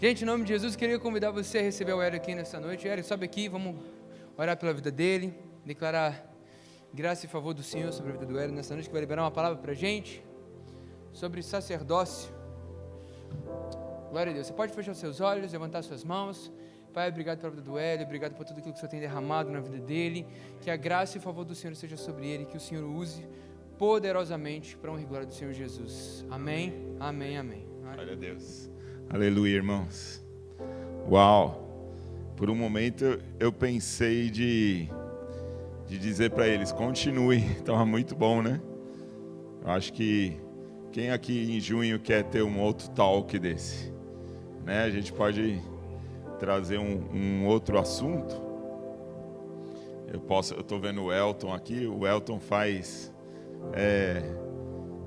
Gente, em nome de Jesus, queria convidar você a receber o Hélio aqui nessa noite. Hélio, sobe aqui, vamos orar pela vida dele, declarar graça e favor do Senhor sobre a vida do Hélio nessa noite, que vai liberar uma palavra para a gente sobre sacerdócio. Glória a Deus. Você pode fechar os seus olhos, levantar suas mãos. Pai, obrigado pela vida do Hélio, obrigado por tudo aquilo que o Senhor tem derramado na vida dele. Que a graça e o favor do Senhor seja sobre ele, que o Senhor o use poderosamente para a honra e glória do Senhor Jesus. Amém, amém, amém. Glória a Deus. Aleluia, irmãos. Uau! Por um momento eu pensei de dizer para eles, continue. Estava muito bom, né? Eu acho que quem aqui em junho quer ter um outro talk desse? Né? A gente pode trazer um outro assunto. Eu estou vendo o Elton aqui. O Elton faz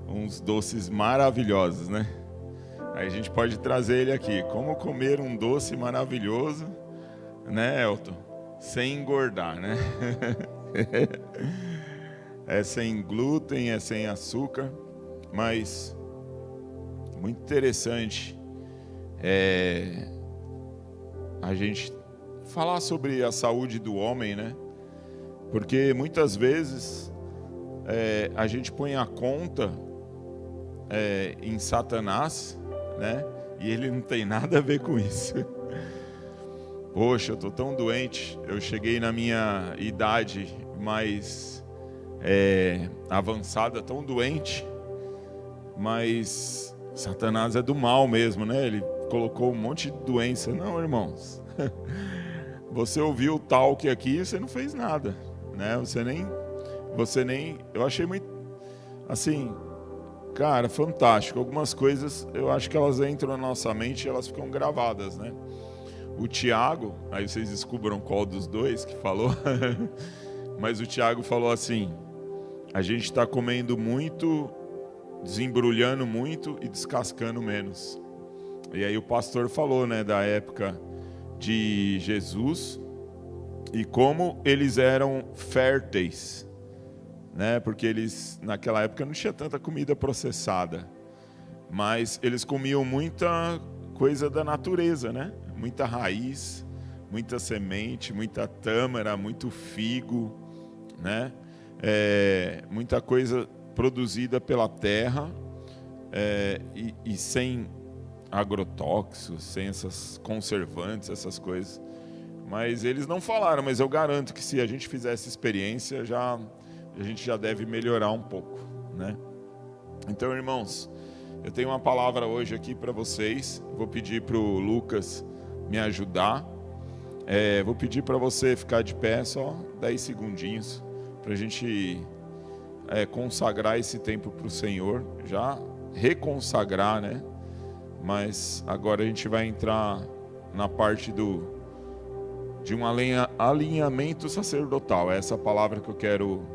uns doces maravilhosos, né? Aí a gente pode trazer ele aqui. Como comer um doce maravilhoso, né, Elton? Sem engordar, né? É sem glúten, é sem açúcar, mas muito interessante a gente falar sobre a saúde do homem, né? Porque muitas vezes a gente põe a conta em Satanás, né? E ele não tem nada a ver com isso. Poxa, eu tô tão doente. Eu cheguei na minha idade mais avançada, tão doente. Mas Satanás é do mal mesmo, né? Ele colocou um monte de doença. Não, irmãos. Você ouviu o talk aqui e você não fez nada, né? Você nem. Eu achei muito assim. Cara, fantástico. Algumas coisas, eu acho que elas entram na nossa mente e elas ficam gravadas, né? O Tiago, aí vocês descubram qual dos dois que falou, mas o Tiago falou assim, a gente está comendo muito, desembrulhando muito e descascando menos. E aí o pastor falou, né, da época de Jesus e como eles eram férteis, né? Porque eles, naquela época, não tinha tanta comida processada, mas eles comiam muita coisa da natureza, né? Muita raiz, muita semente, muita tâmara, muito figo, né? Muita coisa produzida pela terra e sem agrotóxicos, sem essas conservantes, essas coisas. Mas eles não falaram, mas eu garanto que se a gente fizer essa experiência, a gente já deve melhorar um pouco, né? Então, irmãos, eu tenho uma palavra hoje aqui para vocês. Vou pedir para o Lucas me ajudar. Vou pedir para você ficar de pé só 10 segundinhos para a gente consagrar esse tempo para o Senhor, já reconsagrar, né? Mas agora a gente vai entrar na parte de um alinhamento sacerdotal. É essa palavra que eu quero,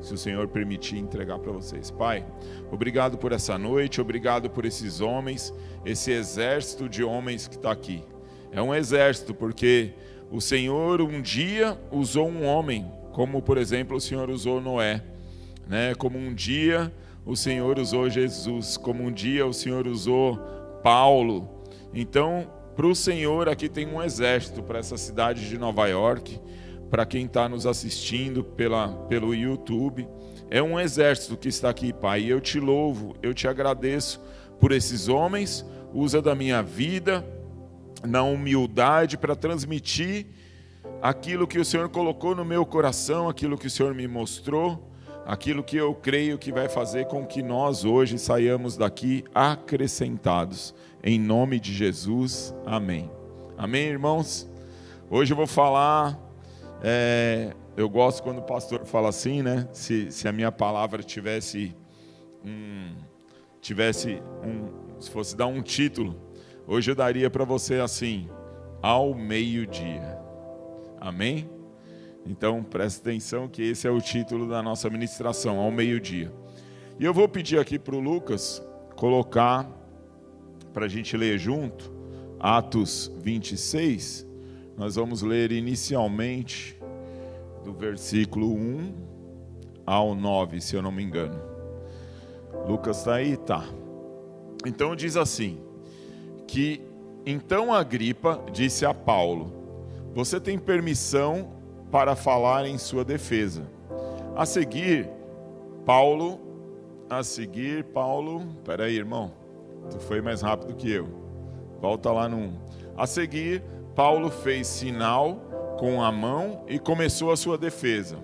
se o Senhor permitir, entregar para vocês. Pai, obrigado por essa noite, obrigado por esses homens, esse exército de homens que está aqui. É um exército, porque o Senhor um dia usou um homem, como por exemplo o Senhor usou Noé, né? Como um dia o Senhor usou Jesus, como um dia o Senhor usou Paulo. Então, para o Senhor aqui tem um exército, para essa cidade de Nova York, para quem está nos assistindo pelo YouTube, é um exército que está aqui, Pai. E eu te louvo, eu te agradeço por esses homens. Usa da minha vida na humildade para transmitir aquilo que o Senhor colocou no meu coração, aquilo que o Senhor me mostrou, aquilo que eu creio que vai fazer com que nós hoje saiamos daqui acrescentados. Em nome de Jesus, amém. Amém, irmãos? Hoje eu vou falar... eu gosto quando o pastor fala assim, né? Se a minha palavra se fosse dar um título, hoje eu daria para você assim: ao meio-dia. Amém? Então preste atenção que esse é o título da nossa ministração, ao meio-dia. E eu vou pedir aqui para o Lucas colocar, para a gente ler junto, Atos 26. Nós vamos ler inicialmente do versículo 1 ao 9, se eu não me engano. Lucas está aí? Tá. Então diz assim, que Então Agripa disse a Paulo: você tem permissão para falar em sua defesa. A seguir, Paulo, peraí, irmão, tu foi mais rápido que eu. Volta lá no 1. A seguir, Paulo fez sinal com a mão e começou a sua defesa.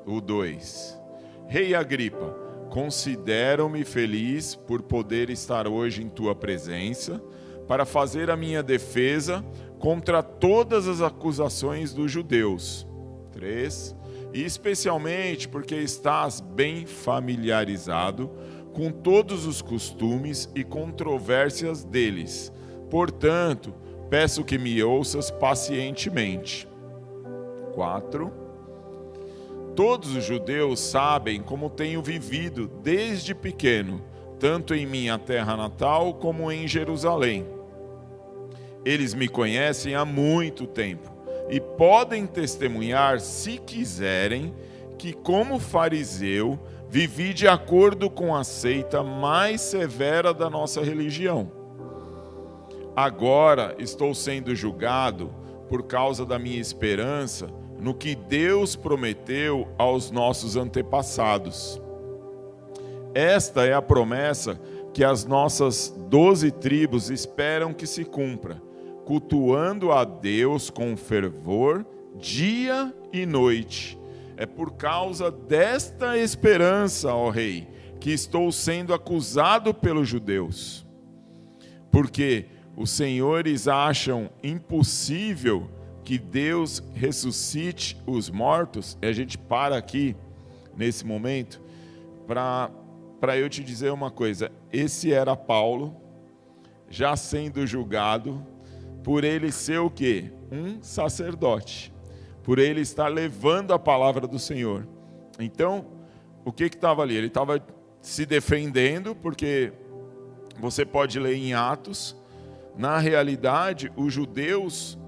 O 2. Rei Agripa, considero-me feliz por poder estar hoje em tua presença para fazer a minha defesa contra todas as acusações dos judeus. 3. E especialmente porque estás bem familiarizado com todos os costumes e controvérsias deles. Portanto, peço que me ouças pacientemente. 4. Todos os judeus sabem como tenho vivido desde pequeno, tanto em minha terra natal como em Jerusalém. Eles me conhecem há muito tempo e podem testemunhar, se quiserem, que como fariseu vivi de acordo com a seita mais severa da nossa religião. Agora estou sendo julgado por causa da minha esperança no que Deus prometeu aos nossos antepassados. Esta é a promessa que as nossas 12 tribos esperam que se cumpra, cultuando a Deus com fervor, dia e noite. É por causa desta esperança, ó Rei, que estou sendo acusado pelos judeus. Porque os senhores acham impossível que Deus ressuscite os mortos. E a gente para aqui, nesse momento, para eu te dizer uma coisa. Esse era Paulo, já sendo julgado, por ele ser o quê? Um sacerdote. Por ele estar levando a palavra do Senhor. Então, o que estava ali? Ele estava se defendendo, porque você pode ler em Atos, na realidade, os judeus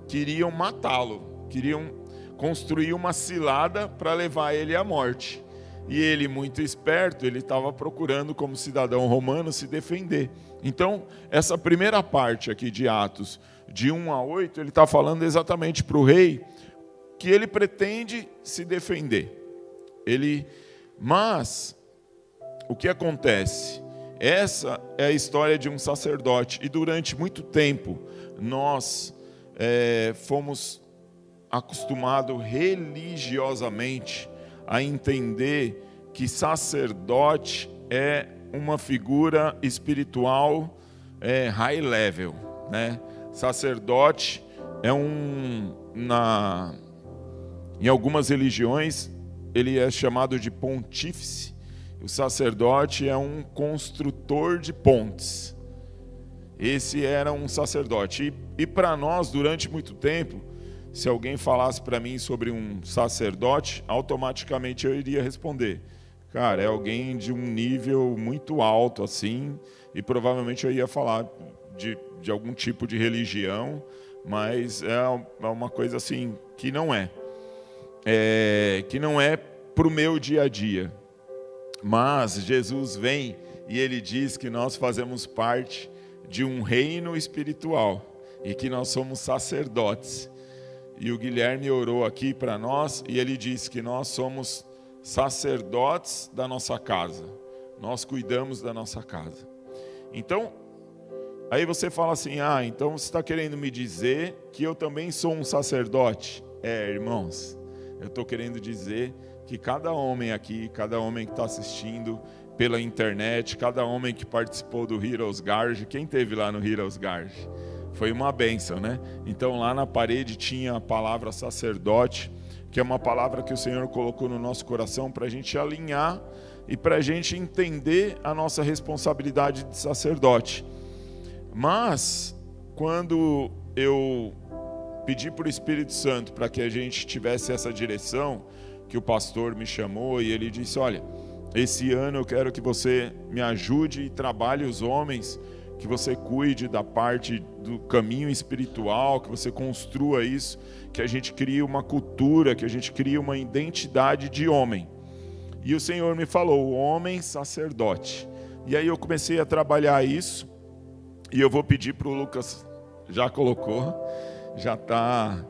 queriam matá-lo, queriam construir uma cilada para levar ele à morte. E ele, muito esperto, ele estava procurando, como cidadão romano, se defender. Então, essa primeira parte aqui de Atos, de 1 a 8, ele está falando exatamente para o rei que ele pretende se defender. Mas, o que acontece? Essa é a história de um sacerdote. E durante muito tempo, nós fomos acostumados religiosamente a entender que sacerdote é uma figura espiritual high level, né? Sacerdote é em algumas religiões ele é chamado de pontífice. O sacerdote é um construtor de pontes. Esse era um sacerdote. E para nós, durante muito tempo, se alguém falasse para mim sobre um sacerdote, automaticamente eu iria responder: cara, é alguém de um nível muito alto assim, e provavelmente eu ia falar de algum tipo de religião, mas é uma coisa assim que não é para o meu dia a dia. Mas Jesus vem e ele diz que nós fazemos parte de um reino espiritual e que nós somos sacerdotes. E o Guilherme orou aqui para nós e ele disse que nós somos sacerdotes da nossa casa. Nós cuidamos da nossa casa. Então, aí você fala assim: então você está querendo me dizer que eu também sou um sacerdote? Irmãos, eu estou querendo dizer que cada homem aqui, cada homem que está assistindo pela internet, cada homem que participou do Heroes Garage, quem teve lá no Heroes Garage? Foi uma bênção, né? Então lá na parede tinha a palavra sacerdote, que é uma palavra que o Senhor colocou no nosso coração para a gente alinhar e para a gente entender a nossa responsabilidade de sacerdote. Mas, quando eu pedi para o Espírito Santo para que a gente tivesse essa direção, que o pastor me chamou e ele disse: olha, esse ano eu quero que você me ajude e trabalhe os homens, que você cuide da parte do caminho espiritual, que você construa isso, que a gente crie uma cultura, que a gente crie uma identidade de homem. E o Senhor me falou: o homem sacerdote. E aí eu comecei a trabalhar isso, e eu vou pedir para o Lucas já colocou, já está...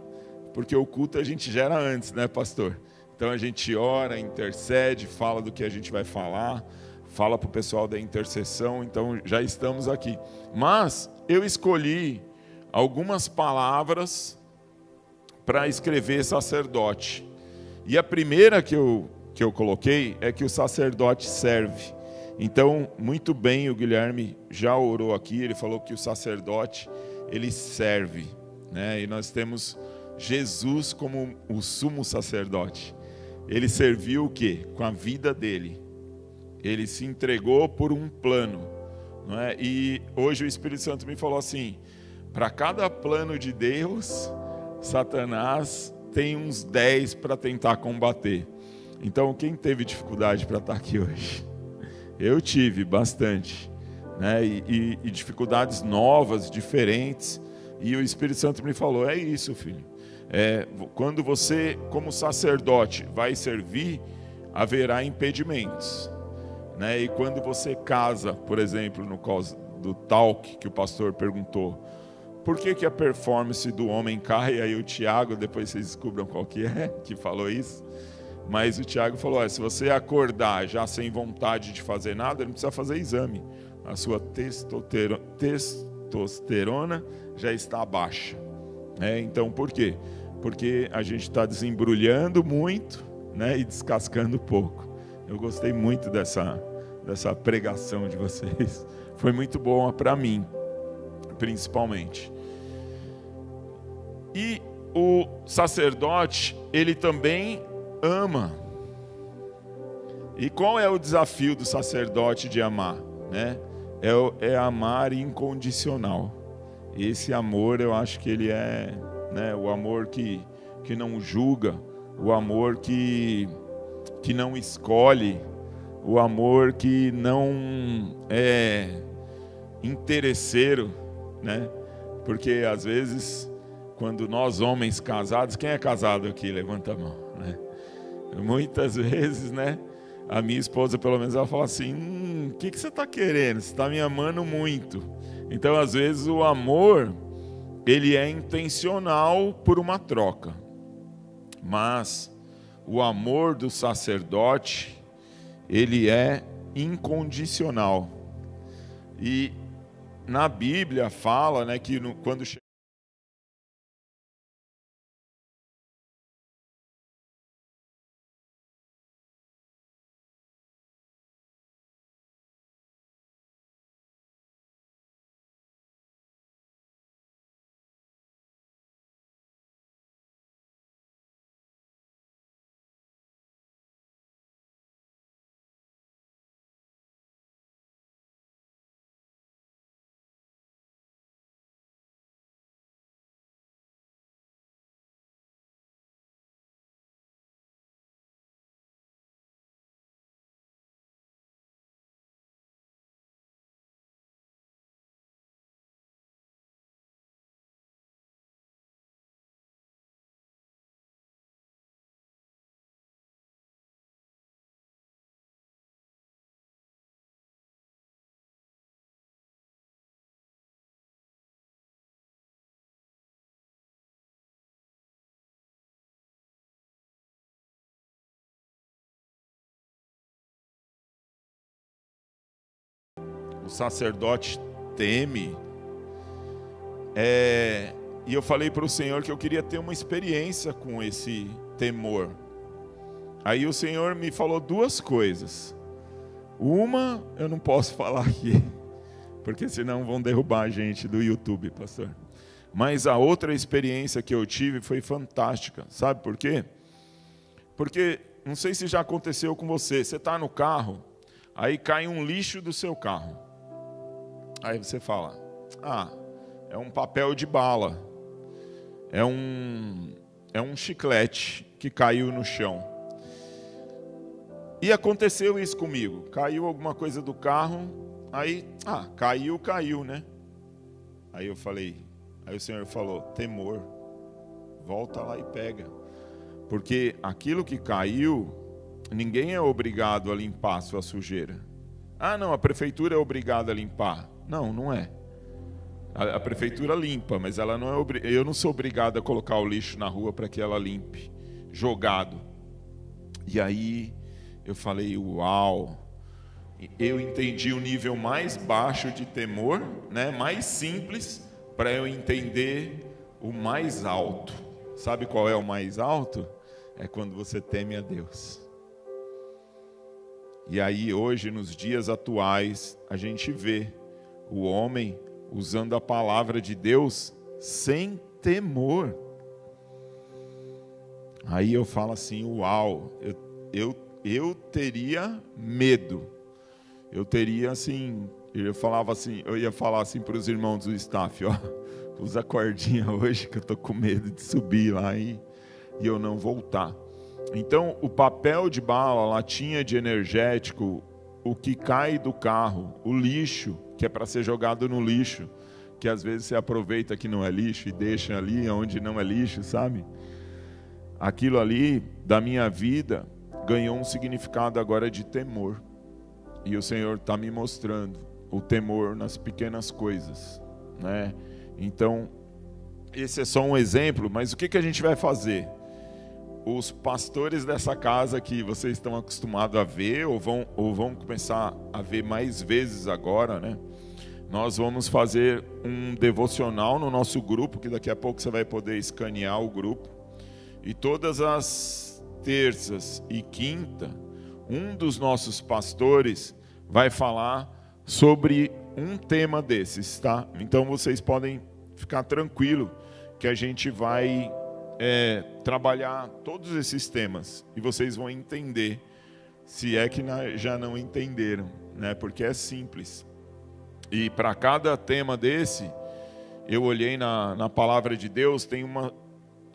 Porque o culto a gente gera antes, né, pastor? Então a gente ora, intercede, fala do que a gente vai falar, fala para o pessoal da intercessão, então já estamos aqui. Mas eu escolhi algumas palavras para escrever sacerdote. E a primeira que eu coloquei é que o sacerdote serve. Então, muito bem, o Guilherme já orou aqui, ele falou que o sacerdote, ele serve, né? E nós temos Jesus como o sumo sacerdote. Ele serviu o quê? Com a vida dele. Ele se entregou por um plano, não é? E hoje o Espírito Santo me falou assim, para cada plano de Deus, Satanás tem uns 10 para tentar combater. Então, quem teve dificuldade para estar aqui hoje? Eu tive bastante, né? E dificuldades novas, diferentes. E o Espírito Santo me falou, é isso, filho. Quando você, como sacerdote, vai servir, haverá impedimentos, né? E quando você casa, por exemplo, no caso do talk que o pastor perguntou, por que a performance do homem cai? Aí o Tiago, depois vocês descubram qual que é, que falou isso. Mas o Tiago falou, se você acordar já sem vontade de fazer nada, não precisa fazer exame. A sua testosterona já está baixa. Então, por quê? Porque a gente está desembrulhando muito, né, e descascando pouco. Eu gostei muito dessa pregação de vocês. Foi muito boa para mim, principalmente. E o sacerdote, ele também ama. E qual é o desafio do sacerdote de amar, né? É amar incondicional. Esse amor, eu acho que ele é, né, o amor que não julga, o amor que não escolhe, o amor que não é interesseiro, né? Porque às vezes, quando nós homens casados, quem é casado aqui? Levanta a mão, né? Muitas vezes, né? A minha esposa, pelo menos, ela fala assim, o que você está querendo? Você está me amando muito. Então, às vezes, o amor, ele é intencional por uma troca. Mas o amor do sacerdote, ele é incondicional. E na Bíblia fala, né, que quando o sacerdote teme, e eu falei para o Senhor que eu queria ter uma experiência com esse temor. Aí o Senhor me falou duas coisas. Uma, eu não posso falar aqui, porque senão vão derrubar a gente do YouTube, pastor. Mas a outra experiência que eu tive foi fantástica. Sabe por quê? Porque, não sei se já aconteceu com você, você está no carro, aí cai um lixo do seu carro. Aí você fala, é um papel de bala, é um chiclete que caiu no chão. E aconteceu isso comigo, caiu alguma coisa do carro, aí, caiu, né? Aí o Senhor falou, temor, volta lá e pega. Porque aquilo que caiu, ninguém é obrigado a limpar a sua sujeira. Não, a prefeitura é obrigada a limpar. Não, não é. A prefeitura limpa, mas ela não é eu não sou obrigado a colocar o lixo na rua para que ela limpe, jogado. E aí eu falei, uau, eu entendi o nível mais baixo de temor, né? Mais simples, para eu entender o mais alto. Sabe qual é o mais alto? É quando você teme a Deus. E aí hoje, nos dias atuais, a gente vê o homem usando a palavra de Deus sem temor. Aí eu falo assim, uau, eu teria medo. Eu teria assim, eu ia falar assim para os irmãos do staff, ó, usa a cordinha hoje que eu tô com medo de subir lá e eu não voltar. Então, o papel de bala, a latinha de energético, o que cai do carro, o lixo, que é para ser jogado no lixo, que às vezes você aproveita que não é lixo e deixa ali onde não é lixo, sabe? Aquilo ali, da minha vida, ganhou um significado agora de temor. E o Senhor está me mostrando o temor nas pequenas coisas, né? Então, esse é só um exemplo, mas o que a gente vai fazer? Os pastores dessa casa que vocês estão acostumados a ver, ou vão começar a ver mais vezes agora, né? Nós vamos fazer um devocional no nosso grupo, que daqui a pouco você vai poder escanear o grupo. E todas as terças e quinta, um dos nossos pastores vai falar sobre um tema desses, tá? Então vocês podem ficar tranquilo que a gente vai trabalhar todos esses temas e vocês vão entender, se é que já não entenderam, né? Porque é simples. E para cada tema desse, eu olhei na palavra de Deus, tem uma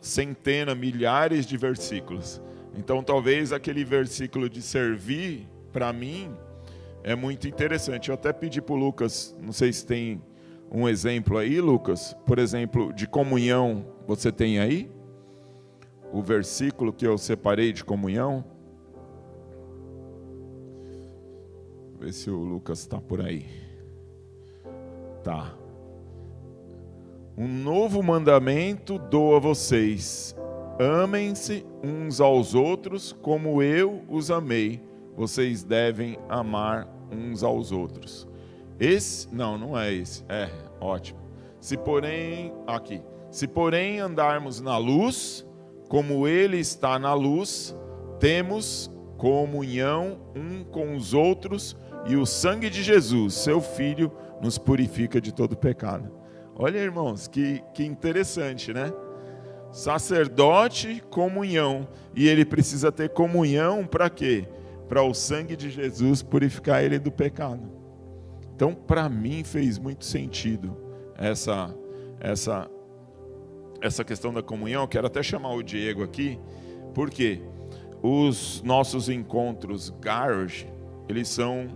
centena, milhares de versículos. Então talvez aquele versículo de servir, para mim, é muito interessante. Eu até pedi para o Lucas, não sei se tem um exemplo aí, Lucas, por exemplo, de comunhão, você tem aí? O versículo que eu separei de comunhão. Vou ver se o Lucas está por aí. Tá. Um novo mandamento dou a vocês: amem-se uns aos outros como eu os amei. Vocês devem amar uns aos outros. Esse? Não é esse. Ótimo. Se porém andarmos na luz, como Ele está na luz, temos comunhão um com os outros, e o sangue de Jesus, seu Filho, nos purifica de todo pecado. Olha, irmãos, que interessante, né? Sacerdote, comunhão. E ele precisa ter comunhão para quê? Para o sangue de Jesus purificar ele do pecado. Então, para mim, fez muito sentido essa questão da comunhão. Quero até chamar o Diego aqui, porque os nossos encontros Garage, eles são,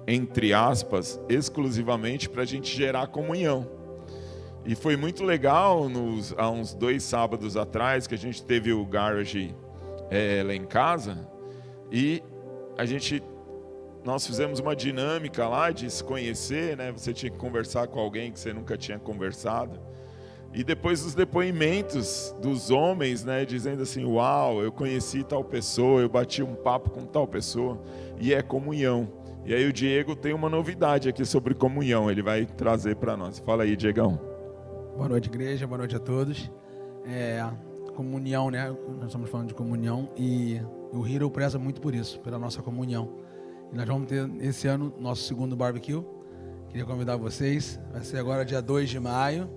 entre aspas, exclusivamente para a gente gerar comunhão. E foi muito legal, há uns 2 sábados atrás, que a gente teve o Garage lá em casa, e nós fizemos uma dinâmica lá de se conhecer, né? Você tinha que conversar com alguém que você nunca tinha conversado. E depois os depoimentos dos homens, né, dizendo assim: uau, eu conheci tal pessoa, eu bati um papo com tal pessoa, e é comunhão. E aí o Diego tem uma novidade aqui sobre comunhão, ele vai trazer para nós. Fala aí, Diegão. Boa noite, igreja, boa noite a todos. Comunhão, né? Nós estamos falando de comunhão e o Hero preza muito por isso, pela nossa comunhão. E nós vamos ter esse ano nosso segundo barbecue. Queria convidar vocês, vai ser agora dia 2 de maio,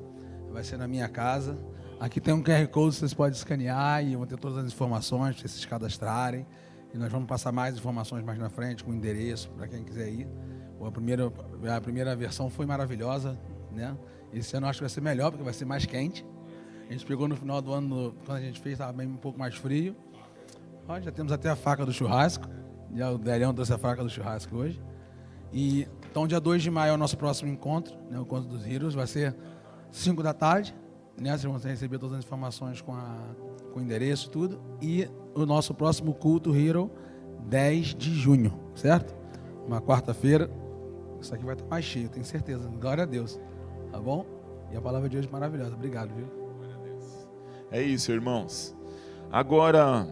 vai ser na minha casa. Aqui tem um QR Code, vocês podem escanear e vão ter todas as informações para vocês se cadastrarem. E nós vamos passar mais informações mais na frente, com o endereço, para quem quiser ir. A primeira versão foi maravilhosa, né? Esse ano eu acho que vai ser melhor, porque vai ser mais quente. A gente pegou no final do ano, quando a gente fez, estava bem um pouco mais frio. Ó, já temos até a faca do churrasco. Já o Delião trouxe a faca do churrasco hoje. E, então, dia 2 de maio é o nosso próximo encontro, né? O encontro dos Heroes. Vai ser 5 da tarde. Né? Vocês vão receber todas as informações com o endereço e tudo. E o nosso próximo culto Hero, 10 de junho, certo? Uma quarta-feira. Isso aqui vai estar mais cheio, tenho certeza. Glória a Deus. Tá bom? E a palavra de hoje é maravilhosa. Obrigado, viu? É isso, irmãos. Agora,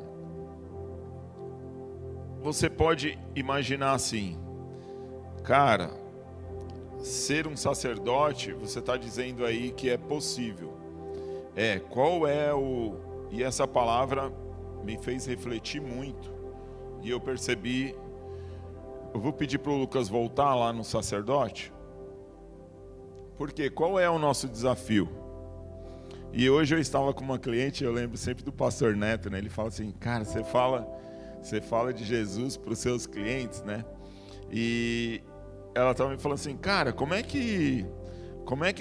você pode imaginar assim, cara, ser um sacerdote, você está dizendo aí que é possível. Qual é o... E essa palavra me fez refletir muito. E eu percebi... Eu vou pedir para o Lucas voltar lá no sacerdote. Porque qual é o nosso desafio? E hoje eu estava com uma cliente, eu lembro sempre do pastor Neto, né? Ele fala assim, cara, você fala de Jesus para os seus clientes, né? E ela estava me falando assim, cara, como é que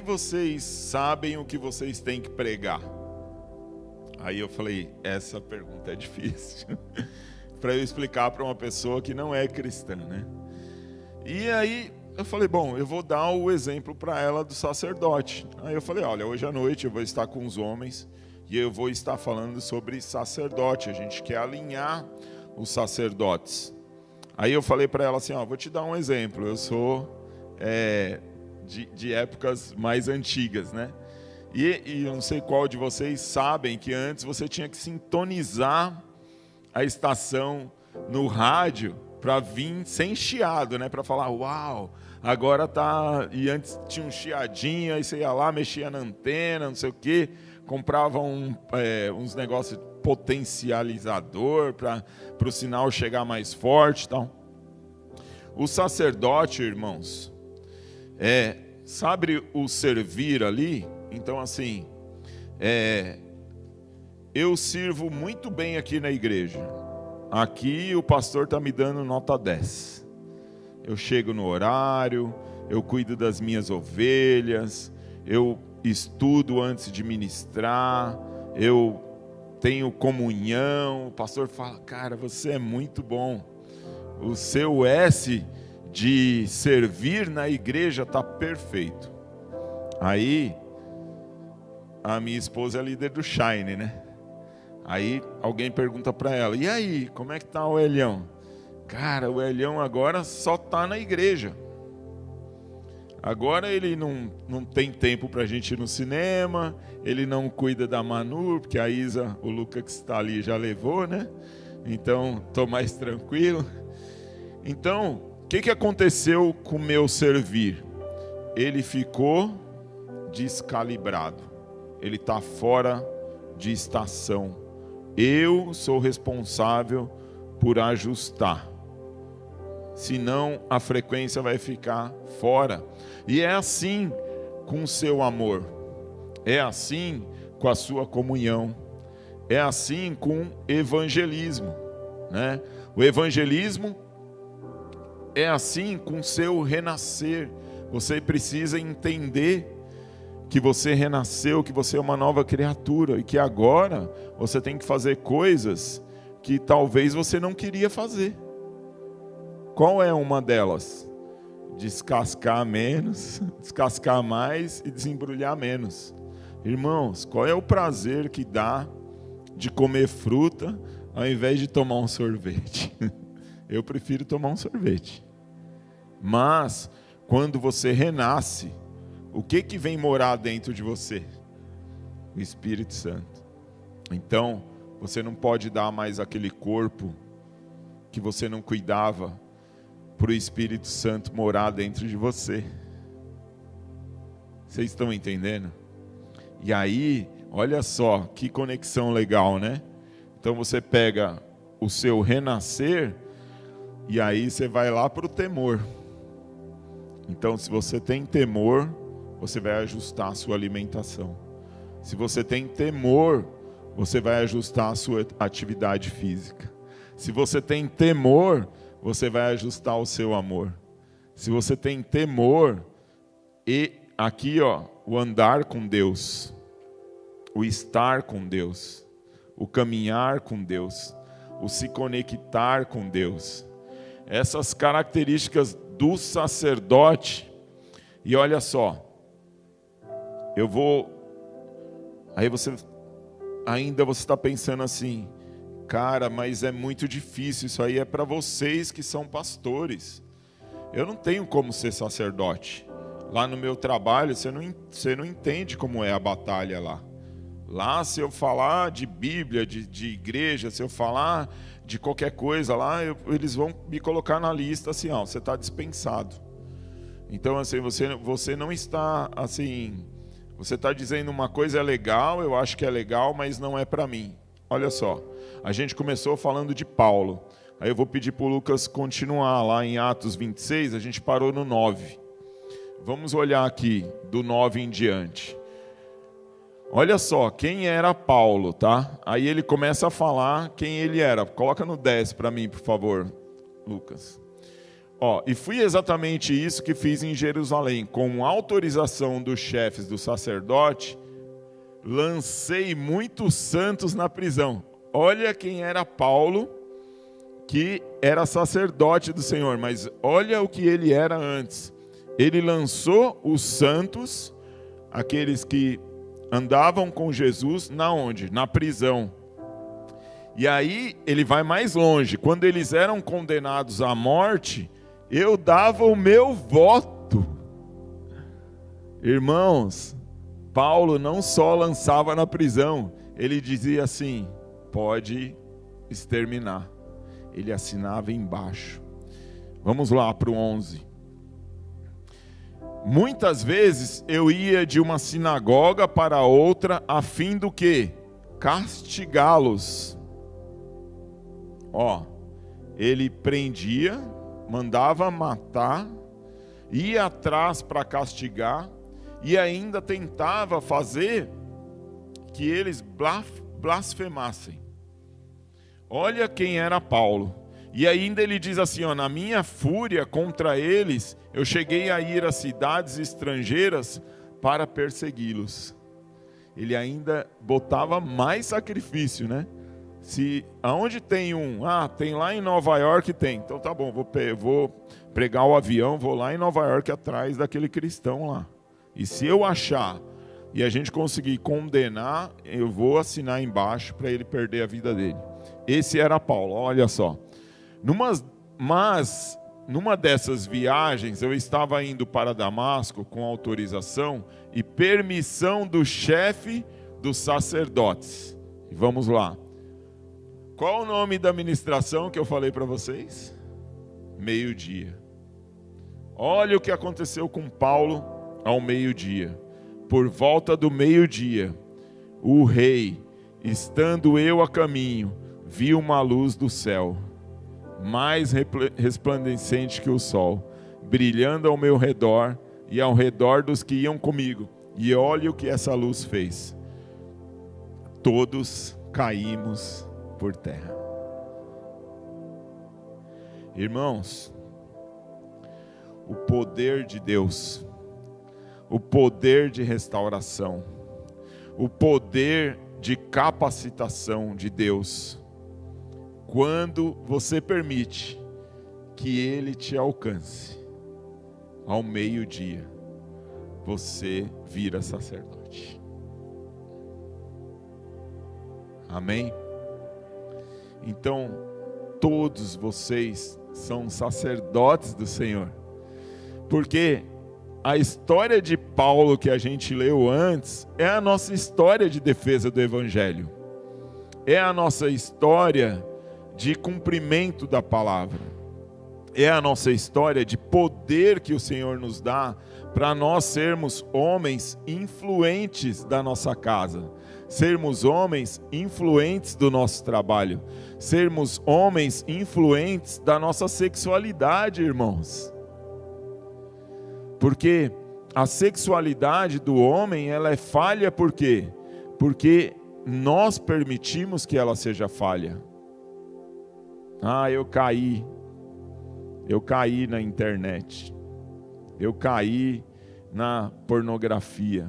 vocês sabem o que vocês têm que pregar? Aí eu falei, essa pergunta é difícil para eu explicar para uma pessoa que não é cristã, né? E aí eu falei, bom, eu vou dar o exemplo para ela do sacerdote. Aí eu falei, olha, hoje à noite eu vou estar com os homens e eu vou estar falando sobre sacerdote. A gente quer alinhar os sacerdotes. Aí eu falei para ela assim, vou te dar um exemplo. Eu sou de épocas mais antigas, né? E eu não sei qual de vocês sabem que antes você tinha que sintonizar a estação no rádio para vir sem chiado, né? Para falar, uau, agora tá... E antes tinha um chiadinho, aí você ia lá, mexia na antena, não sei o quê, comprava uns negócios potencializador para o sinal chegar mais forte e tal. O sacerdote, irmãos, sabe o servir ali? Então, assim, eu sirvo muito bem aqui na igreja. Aqui o pastor está me dando nota 10. Eu chego no horário, eu cuido das minhas ovelhas, eu estudo antes de ministrar, eu tenho comunhão. O pastor fala, cara, você é muito bom. O seu S de servir na igreja está perfeito. Aí, a minha esposa é líder do Shine, né? Aí alguém pergunta para ela, e aí, como é que tá o Elião? Cara, o Elião agora só tá na igreja. Agora ele não tem tempo para a gente ir no cinema, ele não cuida da Manu, porque a Isa, o Lucas que está ali já levou, né? Então, estou mais tranquilo. Então, o que aconteceu com o meu servir? Ele ficou descalibrado. Ele está fora de estação. Eu sou responsável por ajustar. Senão a frequência vai ficar fora. E é assim com o seu amor. É assim com a sua comunhão. É assim com o evangelismo, né? O evangelismo é assim com o seu renascer. Você precisa entender que você renasceu, que você é uma nova criatura e que agora você tem que fazer coisas que talvez você não queria fazer. Qual é uma delas? Descascar menos, descascar mais e desembrulhar menos. Irmãos, qual é o prazer que dá de comer fruta ao invés de tomar um sorvete? Eu prefiro tomar um sorvete. Mas, quando você renasce, o que vem morar dentro de você? O Espírito Santo. Então, você não pode dar mais aquele corpo que você não cuidava para o Espírito Santo morar dentro de você. Vocês estão entendendo? E aí, olha só, que conexão legal, né? Então você pega o seu renascer e aí você vai lá para o temor. Então, se você tem temor, você vai ajustar a sua alimentação. Se você tem temor, você vai ajustar a sua atividade física. Se você tem temor, você vai ajustar o seu amor. Se você tem temor, e aqui o andar com Deus, o estar com Deus, o caminhar com Deus, o se conectar com Deus. Essas características do sacerdote. E olha só, aí você está pensando assim, cara, mas é muito difícil, isso aí é para vocês que são pastores. eu não tenho como ser sacerdote. Lá no meu trabalho, você não entende como é a batalha lá. Lá, se eu falar de Bíblia, de igreja, se eu falar de qualquer coisa lá, eles vão me colocar na lista assim, ó, você está dispensado. Então, assim, você não está, assim, você está dizendo uma coisa é legal, eu acho que é legal, mas não é para mim. Olha só, a gente começou falando de Paulo. Aí eu vou pedir para o Lucas continuar lá em Atos 26, a gente parou no 9. Vamos olhar aqui, do 9 em diante. Olha só, quem era Paulo, tá? Aí ele começa a falar quem ele era. Coloca no 10 para mim, por favor, Lucas. Ó, e fui exatamente isso que fiz em Jerusalém. Com autorização dos chefes do sacerdote, lancei muitos santos na prisão. Olha quem era Paulo, que era sacerdote do Senhor, mas olha o que ele era antes. Ele lançou os santos, aqueles que andavam com Jesus, na onde? Na prisão. E aí ele vai mais longe. Quando eles eram condenados à morte, eu dava o meu voto. Irmãos, Paulo não só lançava na prisão, ele dizia assim, pode exterminar. Ele assinava embaixo. Vamos lá para o 11. Muitas vezes eu ia de uma sinagoga para outra a fim do quê? Castigá-los. Ó, ele prendia, mandava matar, ia atrás para castigar e ainda tentava fazer que eles blasfemassem. Olha quem era Paulo. E ainda ele diz assim, ó, na minha fúria contra eles, eu cheguei a ir a cidades estrangeiras para persegui-los. Ele ainda botava mais sacrifício, né? Se aonde tem tem lá em Nova York tem. Então tá bom, vou pregar o avião, vou lá em Nova York atrás daquele cristão lá. E se eu achar e a gente conseguir condenar, eu vou assinar embaixo para ele perder a vida dele. Esse era Paulo, olha só. Mas numa dessas viagens eu estava indo para Damasco com autorização e permissão do chefe dos sacerdotes. E vamos lá. Qual o nome da ministração que eu falei para vocês? Meio-dia. Olha o que aconteceu com Paulo ao meio-dia. Por volta do meio-dia, o rei, estando eu a caminho, viu uma luz do céu, mais resplandecente que o sol, brilhando ao meu redor e ao redor dos que iam comigo. E olha o que essa luz fez. Todos caímos por terra. Irmãos, o poder de Deus, o poder de restauração, o poder de capacitação de Deus, quando você permite que Ele te alcance, ao meio-dia, você vira sacerdote. Amém? Então, todos vocês são sacerdotes do Senhor, porque a história de Paulo que a gente leu antes é a nossa história de defesa do Evangelho, é a nossa história de cumprimento da palavra, é a nossa história de poder que o Senhor nos dá para nós sermos homens influentes da nossa casa, sermos homens influentes do nosso trabalho, sermos homens influentes da nossa sexualidade, irmãos. Porque a sexualidade do homem, ela é falha por quê? Porque nós permitimos que ela seja falha. Eu caí na internet, eu caí na pornografia.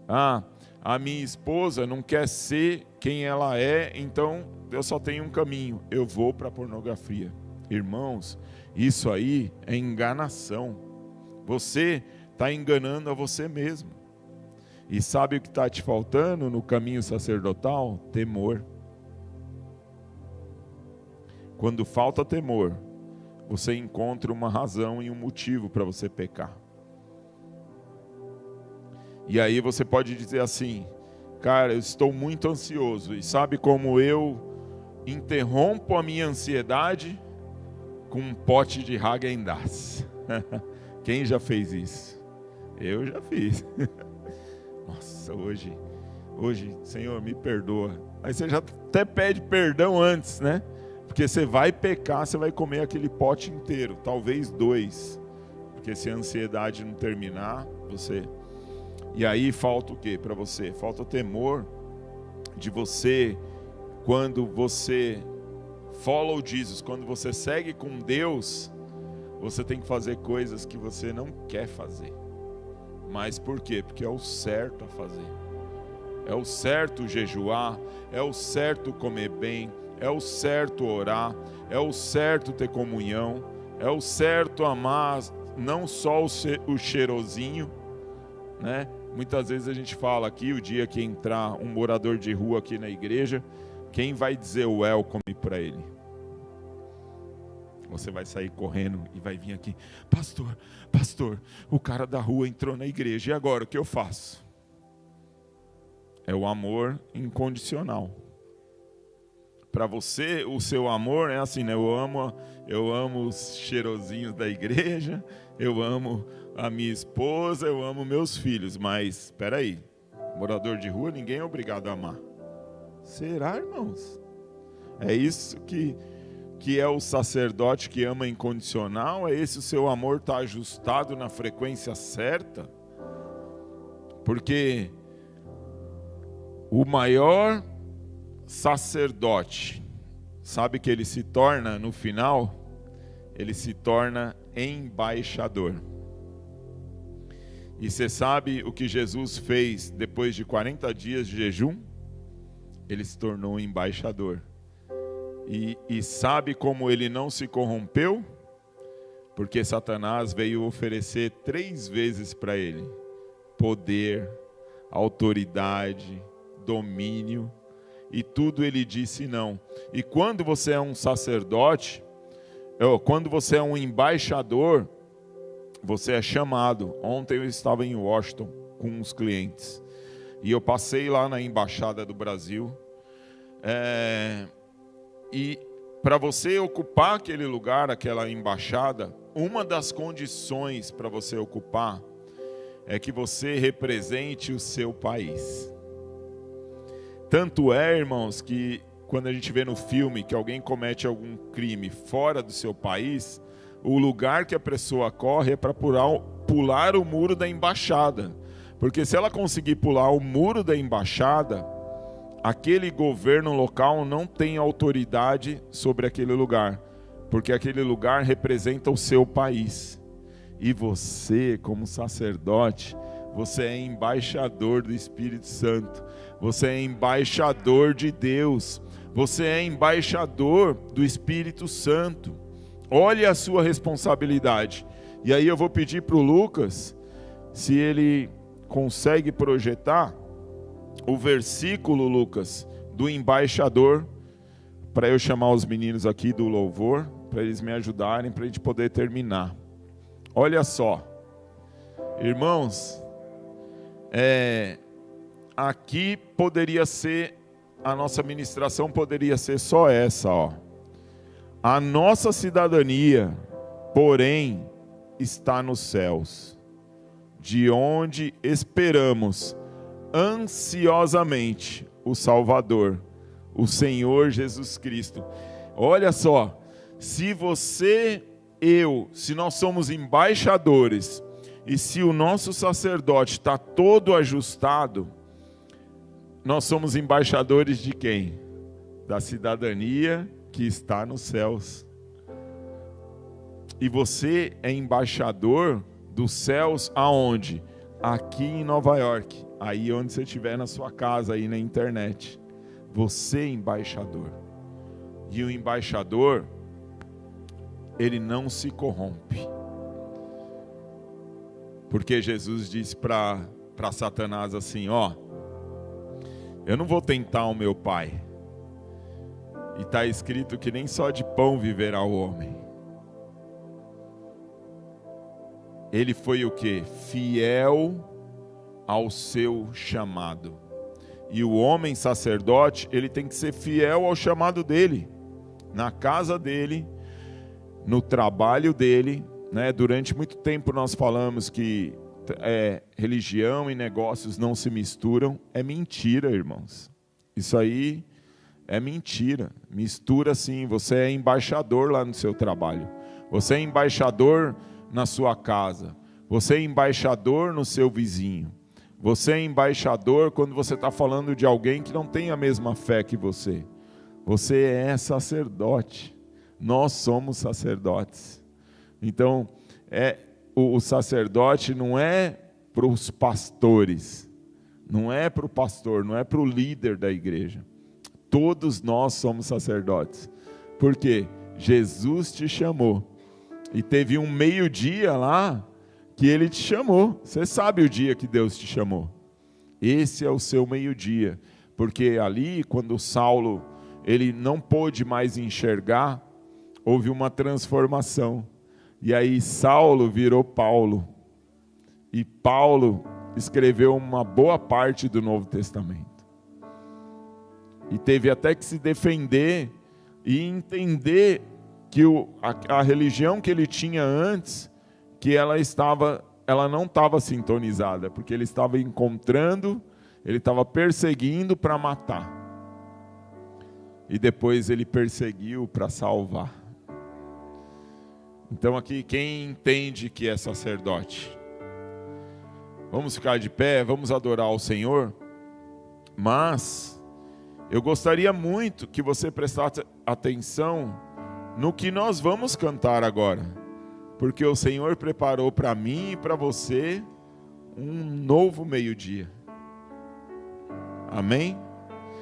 A minha esposa não quer ser quem ela é, então eu só tenho um caminho, eu vou para a pornografia. Irmãos, isso aí é enganação. Você está enganando a você mesmo. E sabe o que está te faltando no caminho sacerdotal? Temor. Quando falta temor, você encontra uma razão e um motivo para você pecar. E aí você pode dizer assim: cara, eu estou muito ansioso. E sabe como eu interrompo a minha ansiedade? Com um pote de Häagen-Dazs. Quem já fez isso? Eu já fiz. Nossa, hoje, Senhor, me perdoa. Aí você já até pede perdão antes, né? Porque você vai pecar, você vai comer aquele pote inteiro, talvez 2. Porque se a ansiedade não terminar, você... E aí falta o quê para você? Falta o temor de você, quando você follow Jesus, quando você segue com Deus, você tem que fazer coisas que você não quer fazer. Mas por quê? Porque é o certo a fazer. É o certo jejuar, é o certo comer bem, é o certo orar, é o certo ter comunhão, é o certo amar não só o cheirosinho, né? Muitas vezes a gente fala aqui, o dia que entrar um morador de rua aqui na igreja, quem vai dizer o welcome para ele? Você vai sair correndo e vai vir aqui: pastor, o cara da rua entrou na igreja, e agora o que eu faço? É o amor incondicional. Para você, o seu amor é assim, né? Eu amo os cheirosinhos da igreja, eu amo a minha esposa, eu amo meus filhos, mas espera aí, morador de rua ninguém é obrigado a amar. Será, irmãos? É isso que é o sacerdote que ama incondicional? É esse o seu amor está ajustado na frequência certa? Porque o maior sacerdote, sabe que ele se torna, no final, ele se torna embaixador. E você sabe o que Jesus fez depois de 40 dias de jejum? Ele se tornou embaixador. E sabe como ele não se corrompeu? Porque Satanás veio oferecer 3 vezes para ele poder, autoridade, domínio, e tudo ele disse não. E quando você é um sacerdote, quando você é um embaixador, você é chamado. Ontem eu estava em Washington com uns clientes, e eu passei lá na Embaixada do Brasil, e para você ocupar aquele lugar, aquela embaixada, uma das condições para você ocupar é que você represente o seu país. Tanto é, irmãos, que quando a gente vê no filme que alguém comete algum crime fora do seu país, o lugar que a pessoa corre é para pular o muro da embaixada. Porque se ela conseguir pular o muro da embaixada, aquele governo local não tem autoridade sobre aquele lugar, porque aquele lugar representa o seu país. E você, como sacerdote, você é embaixador do Espírito Santo, você é embaixador de Deus, você é embaixador do Espírito Santo. Olhe a sua responsabilidade. E aí eu vou pedir para o Lucas, se ele consegue projetar o versículo, Lucas, do embaixador, para eu chamar os meninos aqui do louvor, para eles me ajudarem, para a gente poder terminar. Olha só, irmãos, aqui poderia ser, a nossa ministração poderia ser só essa, ó. A nossa cidadania, porém, está nos céus, de onde esperamos ansiosamente o Salvador, o Senhor Jesus Cristo. Olha só, se você, se nós somos embaixadores, e se o nosso sacerdote está todo ajustado, nós somos embaixadores de quem? Da cidadania que está nos céus. E você é embaixador dos céus aonde? Aqui em Nova York, aí onde você estiver na sua casa, aí na internet. Você é embaixador. E o embaixador, ele não se corrompe. Porque Jesus disse para Satanás assim, ó, eu não vou tentar o meu Pai. E está escrito que nem só de pão viverá o homem. ele foi o quê? Fiel ao seu chamado. E o homem sacerdote, ele tem que ser fiel ao chamado dele, na casa dele, no trabalho dele, né? Durante muito tempo nós falamos que religião e negócios não se misturam. É mentira, irmãos. Isso aí é mentira. Mistura sim. Você é embaixador lá no seu trabalho. Você é embaixador na sua casa. Você é embaixador no seu vizinho. Você é embaixador quando você está falando de alguém que não tem a mesma fé que você. Você é sacerdote. Nós somos sacerdotes. Então, o sacerdote não é para os pastores, não é para o pastor, não é para o líder da igreja. Todos nós somos sacerdotes. Por quê? Jesus te chamou. E teve um meio-dia lá que ele te chamou. Você sabe o dia que Deus te chamou. Esse é o seu meio-dia. Porque ali, quando Saulo ele não pôde mais enxergar, houve uma transformação. E aí Saulo virou Paulo. E Paulo escreveu uma boa parte do Novo Testamento. E teve até que se defender e entender que a religião que ele tinha antes, que ela não estava sintonizada, porque ele estava encontrando, ele estava perseguindo para matar. E depois ele perseguiu para salvar. Então aqui, quem entende que é sacerdote? Vamos ficar de pé, vamos adorar ao Senhor. Mas eu gostaria muito que você prestasse atenção no que nós vamos cantar agora. Porque o Senhor preparou para mim e para você um novo meio-dia. Amém?